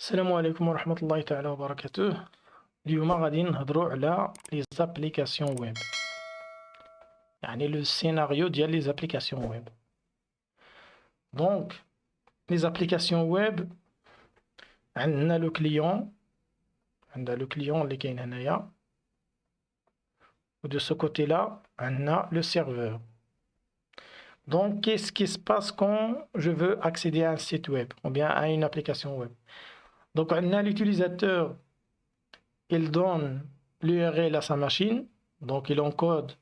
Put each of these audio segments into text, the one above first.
السلام عليكم ورحمة الله تعالى وبركاته. اليوم غادي نهضروا على لي زابليكاسيون ويب، يعني لو سيناريو ديال لي زابليكاسيون ويب. دونك لي زابليكاسيون ويب عندنا لو كليون، عندنا لو كليون اللي كاين هنايا، و دو سو كوتي لا عندنا لو سيرفور. Donc, qu'est-ce qui se passe quand je veux accéder à un site web ou bien à une application web? Donc, on a l'utilisateur, il donne l'URL à sa machine, donc il encode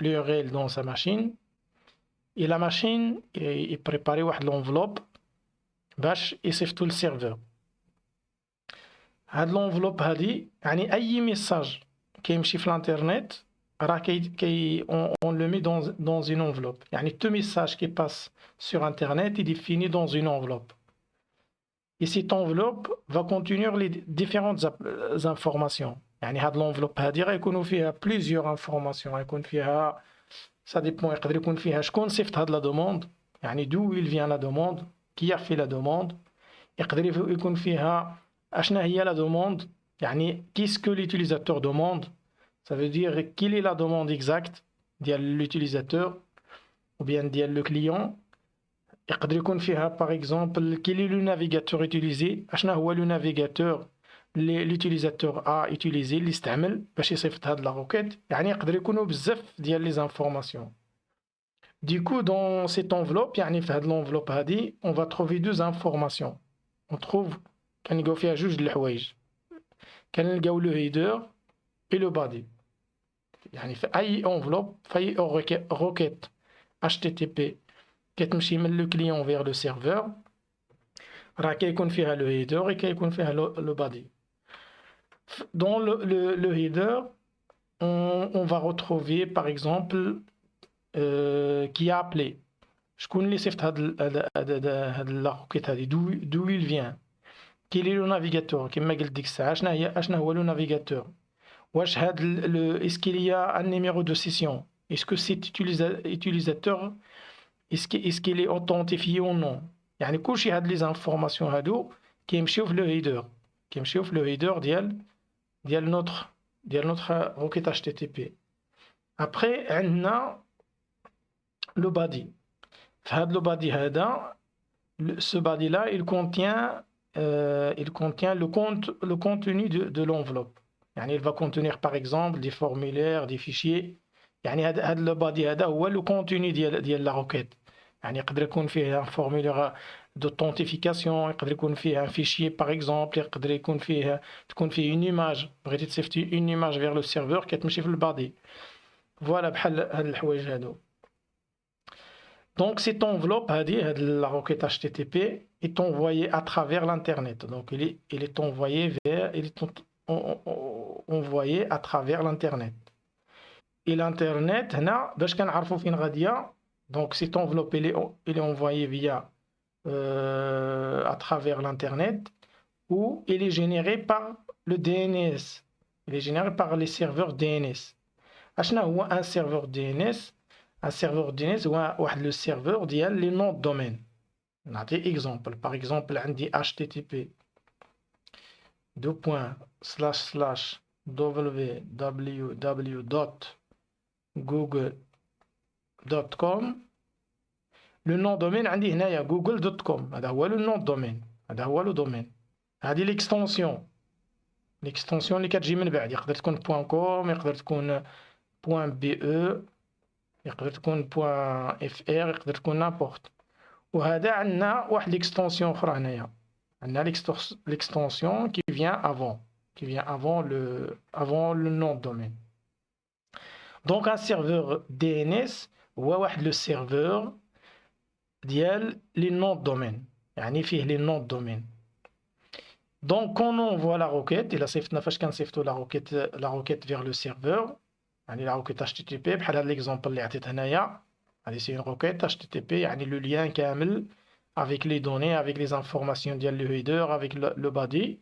l'URL dans sa machine, et la machine il prépare l'enveloppe باش يصيفطوا للسيرفور. هاد l'enveloppe هادي يعني اي ميساج كيمشي في الانترنت راه on le met dans une enveloppe. يعني tout message qui passe sur internet est défini dans une enveloppe. Et cette enveloppe va contenir les différentes informations. يعني هاد l'enveloppe هادي غيكونوا فيها plusieurs informations. غيكون فيها ça dépend، يقدر يكون فيها شكون صيفط هاد لا دوموند، يعني d'où il vient la demande، qui a fait la demande. يقدر يكون فيها اشنا هي لا دوموند، يعني qu'est-ce que l'utilisateur demande. Ça veut dire quelle est la demande exacte ديال l'utilisateur ou bien ديال le client. يقدر يكون فيها par exemple quel est le navigateur utilisé، اشنا هو le navigateur اللي l'utilisateur a utilisé اللي استعمل باش يصيفط هاد لا روكيت. يعني يقدر يكونوا بزاف ديال لي زانفورماسيون. Du coup, dans cette enveloppe, يعني في هاد l'enveloppe هادي on va trouver deux informations. On trouve كنلقاو فيها جوج د الحوايج، كنلقاو لو هيدر et le body. يعني في اي enveloppe، في اي روكيت HTTP كتمشي من لو كليون vers لو سيرفور، راه كيكون فيها لو هيدر et كيكون فيها لو body. Dans le header, on va retrouver par exemple qui a appelé. شكون اللي صيفط هاد لا روكيت هادي، d'où il vient. Quel est le navigateur كما قلت ديك الساعة، اشنا هو لو نافيغاتور. واش هاد est-ce qu'il y a un numéro de session, est-ce que cet utilisateur est-ce qu'il est authentifié ou non. يعني كلشي هاد لي زانفورماسيون هادو كيمشيو في لو هيدر، كيمشيو في لو هيدر ديال نوتر روكيت HTTP. Après عندنا لو بادي. في هاد لو بادي هذا، ce body là il contient le contenu de l'enveloppe. يعني il va contenir par exemple des formulaires, des fichiers. يعني هاد لو بادي هذا هو le contenu ديال لا روكيت. يعني يقدر يكون فيه un formulaire d'authentification، يقدر يكون فيه un fichier par exemple، يقدر يكون فيه تكون فيه une image، بغيتي تصيفطي une image vers le serveur كتمشي في البادي. فوالا بحال هاد الحوايج هادو. Donc cette enveloppe هاد la requête HTTP est envoyée à travers l'internet. Donc il est envoyé à travers l'internet. Et l'internet هنا باش كنعرفوا فين غاديه. Donc cette enveloppe elle est envoyée via à travers l'internet, ou elle est générée par le DNS. Elle est générée par les serveurs DNS. اشنا هو un serveur DNS. Un serveur DNS هو واحد لو سيرفور ديال لي نون دومين. نعطي اكزومبل، باغ اكزومبل عندي HTTP www.google.com. لو نون دومين عندي هنايا google.com، هذا هو لو نون دومين، هذا هو لو دومين. هذه ليكستونسيون اللي كتجي من بعد، يقدر تكون .com، يقدر تكون .be، يقدر تكون .fr، يقدر تكون نابورت. وهذا عندنا واحد ليكستونسيون اخرى هنايا، عندنا ليكستونسيون qui vient avant le nom de domaine. Donc un serveur DNS هو واحد لو سيرفور ديال لي نون دومين، يعني فيه لي نون دومين. Donc quand on envoie la requête، الا صيفطنا فاش كنصيفطوا لا روكيت vers le serveur، يعني لا روكيت HTTP بحال هاد ليكزومبل اللي عطيت هنايا، هادي سي اون روكيت HTTP، يعني لو لien كامل avec les données، avec les informations ديال le header، avec le body.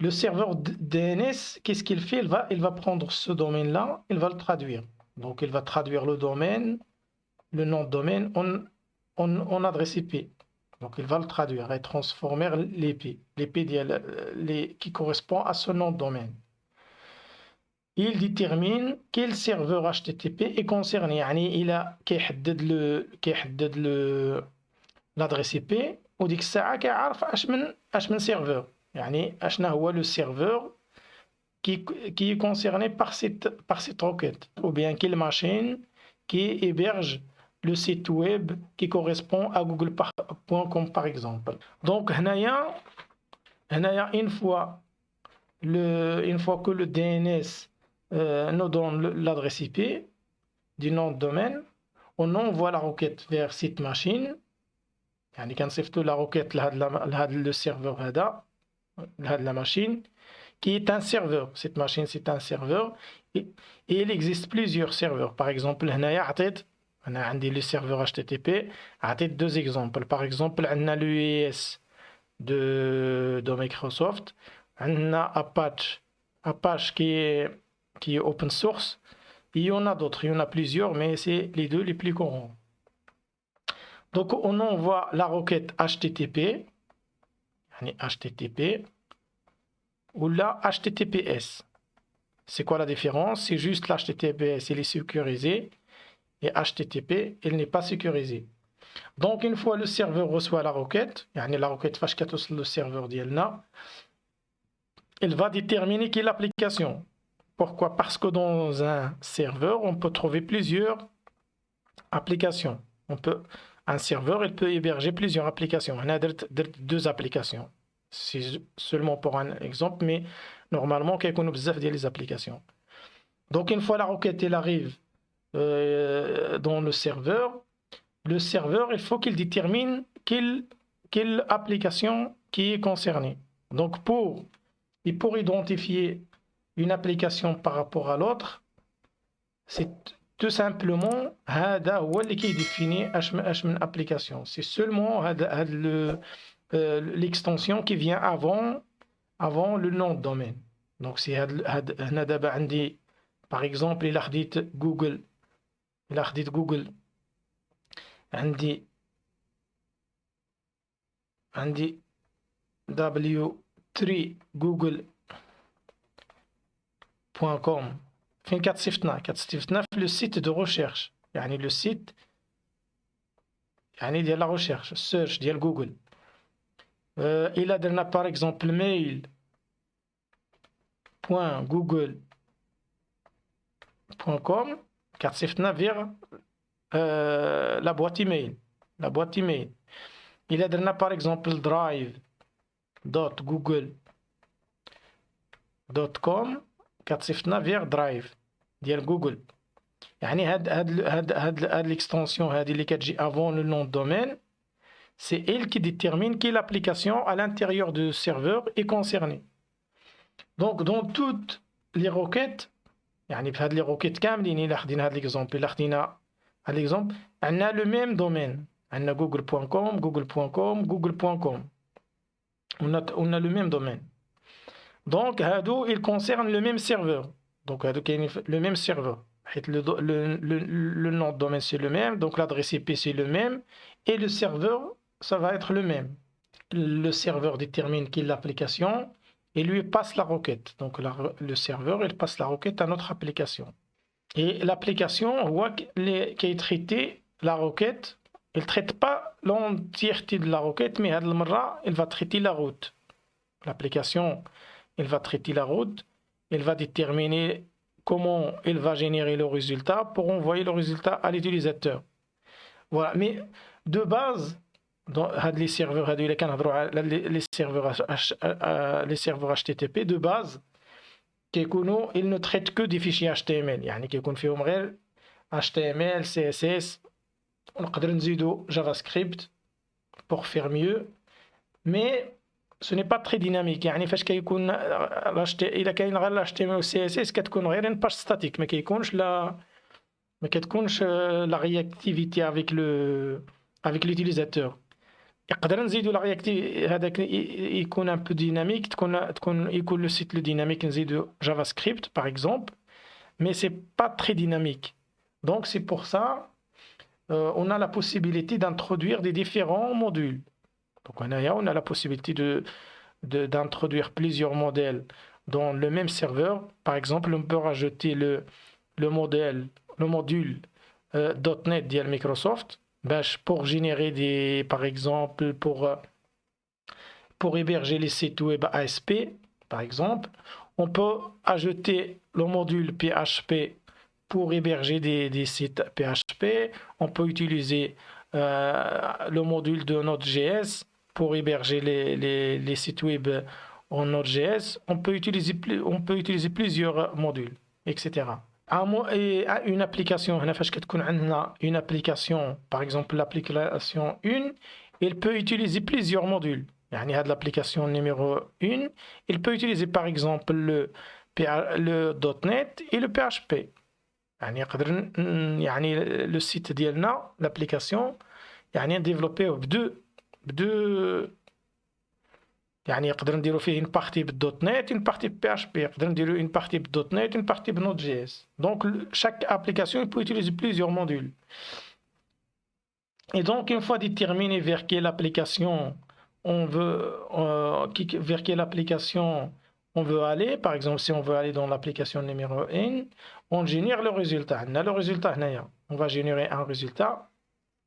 Le serveur DNS, qu'est-ce qu'il fait? Il va prendre ce domaine-là, il va le traduire. Donc il va traduire le domaine, le nom de domaine en adresse IP. Donc il va le traduire et transformer l'IP qui correspond à ce nom de domaine. Il détermine quel serveur HTTP est concerné. يعني إلى كيحدد l'adresse IP وديك الساعة كيعرف اش من serveur. يعني اشنا هو le serveur qui est concerné par cette requête, ou bien quelle machine qui héberge le site web qui correspond à google.com par exemple. Donc une fois que le DNS nous donne l'adresse IP du nom de domaine, on envoie la requête vers cette machine. يعني كنصيفطوا la requête لهذا le serveur هذا لهذا la machine qui est un serveur. Cette machine, c'est un serveur et il existe plusieurs serveurs. Par exemple, هنايا عندي le serveur HTTP. عطيت deux exemples. Par exemple, عندنا le IIS de Microsoft. عندنا Apache qui est open source. Il y en a d'autres, il y en a plusieurs, mais c'est les deux les plus courants. Donc, on envoie la requête HTTP, HTTP, ou la HTTPS. C'est quoi la différence? C'est juste l'HTTPS, il est sécurisé, et HTTP, il n'est pas sécurisé. Donc, une fois le serveur reçoit la requête, la requête فاش كتوصل le serveur ديالنا, il va déterminer quelle application. Pourquoi? Parce que dans un serveur, on peut trouver plusieurs applications. Un serveur, il peut héberger plusieurs applications. On a deux applications. C'est seulement pour un exemple, mais normalement, il y a beaucoup de applications. Donc, une fois la requête elle arrive dans le serveur, il faut qu'il détermine quelle application qui est concernée. Donc, pour identifier une application par rapport à l'autre, c'est tout simplement هذا هو اللي كيديفيني اش من application. C'est seulement l'extension qui vient avant le nom de domaine. Donc c'est هنا دابا عندي par exemple إلا خديت جوجل عندي w3 google.com. فين كتصيفطنا في لو سيت دو ريشيرش, يعني لو سيت ديال لا ريشيرش السيرش ديال جوجل. إلا درنا باغ اكزومبل mail.google.com كتصيفطنا فيغ لا بواط ايميل. إلا درنا باغ اكزومبل drive.google.com كتصيفطنا فيغ درايف ديال جوجل. يعني هاد l'extension هادي اللي كتجي avant le nom de domaine, c'est elle qui détermine quelle application à l'intérieur du serveur est concernée. Donc dans toutes les requêtes, يعني في هاد les requêtes كاملين إلا خدينا هاد l'exemple, إلا خدينا هاد l'exemple, عندنا le même domaine, عندنا google.com, google.com. On a le même domaine. Donc هادو il concerne le même serveur. Donc le même serveur. Le nom de domaine c'est le même, donc l'adresse IP c'est le même, et le serveur ça va être le même. Le serveur détermine quelle application et lui passe la requête. Donc le serveur il passe la requête à notre application. Et l'application qui est traitée, la requête, il ne traite pas l'entièreté de la requête, mais il va traiter la route. L'application, il va traiter la route, il va déterminer comment il va générer le résultat pour envoyer le résultat à l'utilisateur. Voilà, mais de base, dans les serveurs HTTP, de base, ils ne traitent que des fichiers HTML. يعني كيكون فيهم غير HTML, CSS, ونقدر نزيدو JavaScript pour faire mieux, mais ce n'est pas très dynamique. يعني فاش كيكون إلا كاين غير HTML و CSS كتكون غير une page statique, ما كتكونش la réactivité avec l'utilisateur. يقدر نزيدو la réactivité هذاك يكون un peu dynamique, يكون le site le dynamique نزيدو JavaScript par exemple, mais c'est pas très dynamique. Donc c'est pour ça on a la possibilité d'introduire des différents modules. Donc on a la possibilité d'introduire plusieurs modèles dans le même serveur. Par exemple, on peut rajouter le module .NET de Microsoft pour générer par exemple, pour héberger les sites web ASP, par exemple. On peut ajouter le module PHP pour héberger des sites PHP. On peut utiliser le module de Node.js pour héberger les sites web en Node.js. On peut utiliser plusieurs modules, etc. Et une application, une application, par exemple l'application 1, elle peut utiliser plusieurs modules. يعني هذه l'application numéro 1, il peut utiliser par exemple le .NET et le PHP. يعني يقدر يعني le site ديالنا l'application يعني نديفلوبيه بدو يعني يقدر نديرو فيه une partie .NET une partie PHP يقدر نديرو une partie .NET une partie Node.js. Donc chaque application il peut utiliser plusieurs modules. Et donc une fois déterminé vers quelle application on veut aller, par exemple si on veut aller dans l'application numéro 1, on génère le résultat. On va générer un résultat.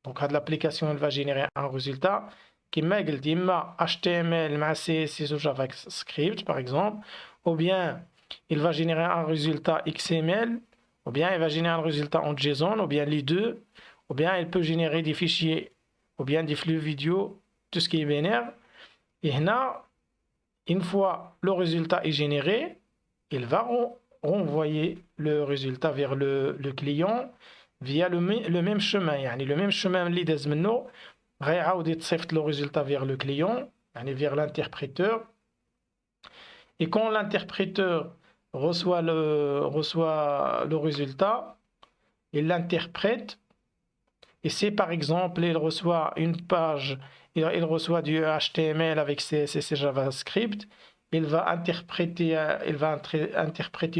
Donc l'application elle va générer un résultat qui قلت إما HTML مع CSS ou JavaScript par exemple, ou bien il va générer un résultat XML, ou bien il va générer un résultat en JSON, ou bien les deux, ou bien il peut générer des fichiers, ou bien des flux vidéo, tout ce qui est binaire. Et là, une fois le résultat est généré, il va renvoyer le résultat vers le client via le même chemin. يعني le même chemin اللي داز منه غيعاود يتصيفط le résultat vers le client, يعني vers l'interpréteur. Et quand l'interpréteur reçoit le résultat, il l'interprète. Et si par exemple il reçoit une page, il reçoit du HTML avec CSS et JavaScript, il va interpréter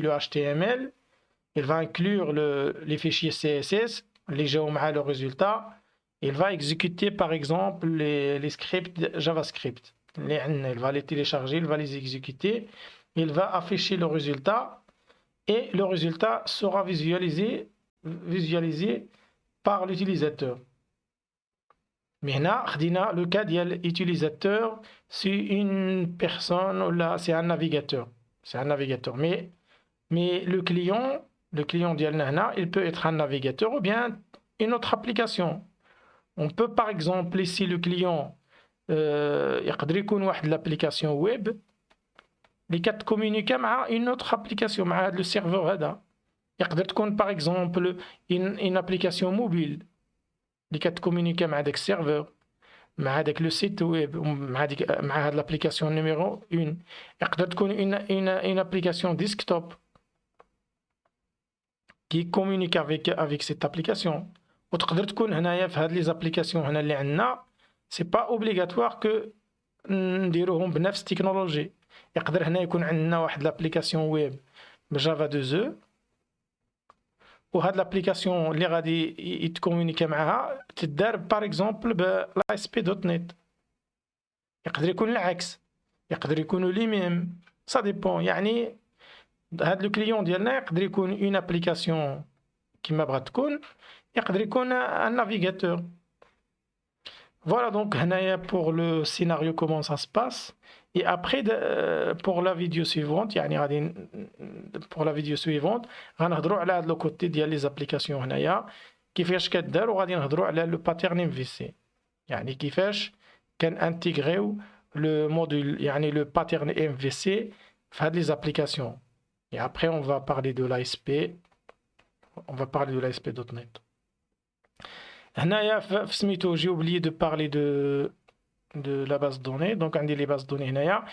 le HTML, il va inclure les fichiers CSS, les géomats le résultat, il va exécuter par exemple les scripts JavaScript. Il va les télécharger, il va les exécuter, il va afficher le résultat et le résultat sera visualisé par l'utilisateur. Maintenant, le cas de l'utilisateur, c'est une personne ou là, c'est un navigateur. C'est un navigateur. Mais le client il peut être un navigateur ou bien une autre application. On peut par exemple, ici le client, يقدر يكون واحد l'application web اللي كتكومونيكا مع une autre application مع هذا le serveur هذا. يقدر تكون par exemple une application mobile اللي كتكومونيكا مع داك السيرفور مع هذاك لو سيت ويب مع هاد l'application numéro 1. يقدر تكون une application desktop qui communique avec cette application. وتقدر تكون هنايا في هاد لي زابليكاسيون هنا اللي عندنا سي با اوبليغاتوار كو نديروهم بنفس التكنولوجي. يقدر هنا يكون عندنا واحد لابليكاسيون ويب بجافا 2 وهاد لابليكاسيون اللي غادي يتكومونيكا معها تدار باغ اكزومبل بلا اس بي دوت نت. يقدر يكون العكس، يقدر يكونوا لي ميم، سا ديبون. يعني هاد لو كليون ديالنا يقدر يكون اون ابليكاسيون كيما بغات تكون، يقدر يكون ان نافيغاتور. Voilà donc pour le scénario comment ça se passe. Et après pour la vidéo suivante pour la vidéo suivante غنهضروا على هذا الكوتي ديال لي زابليكاسيون هنايا كيفاش كدار، وغادي نهضروا على لو باترن ام في سي يعني كيفاش كنانتيغريو لو موديل يعني لو باترن ام في سي في هاد لي زابليكاسيون. Et après on va parler de l'ASP, on va parler de l'ASP.NET. هنايا في سميتو j'ai oublié de parler de la base de données. Donc عندي les bases de données هنايا.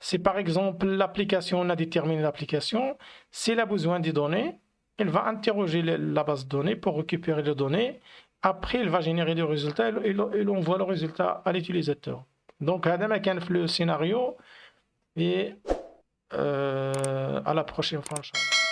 C'est par exemple l'application, on a déterminé l'application. S'il a besoin des données, il va interroger la base de données pour récupérer les données. Après, il va générer des résultats et il envoie le résultat à l'utilisateur. Donc هذا ما كان في le scénario. Et à la prochaine fois, Inch'Allah.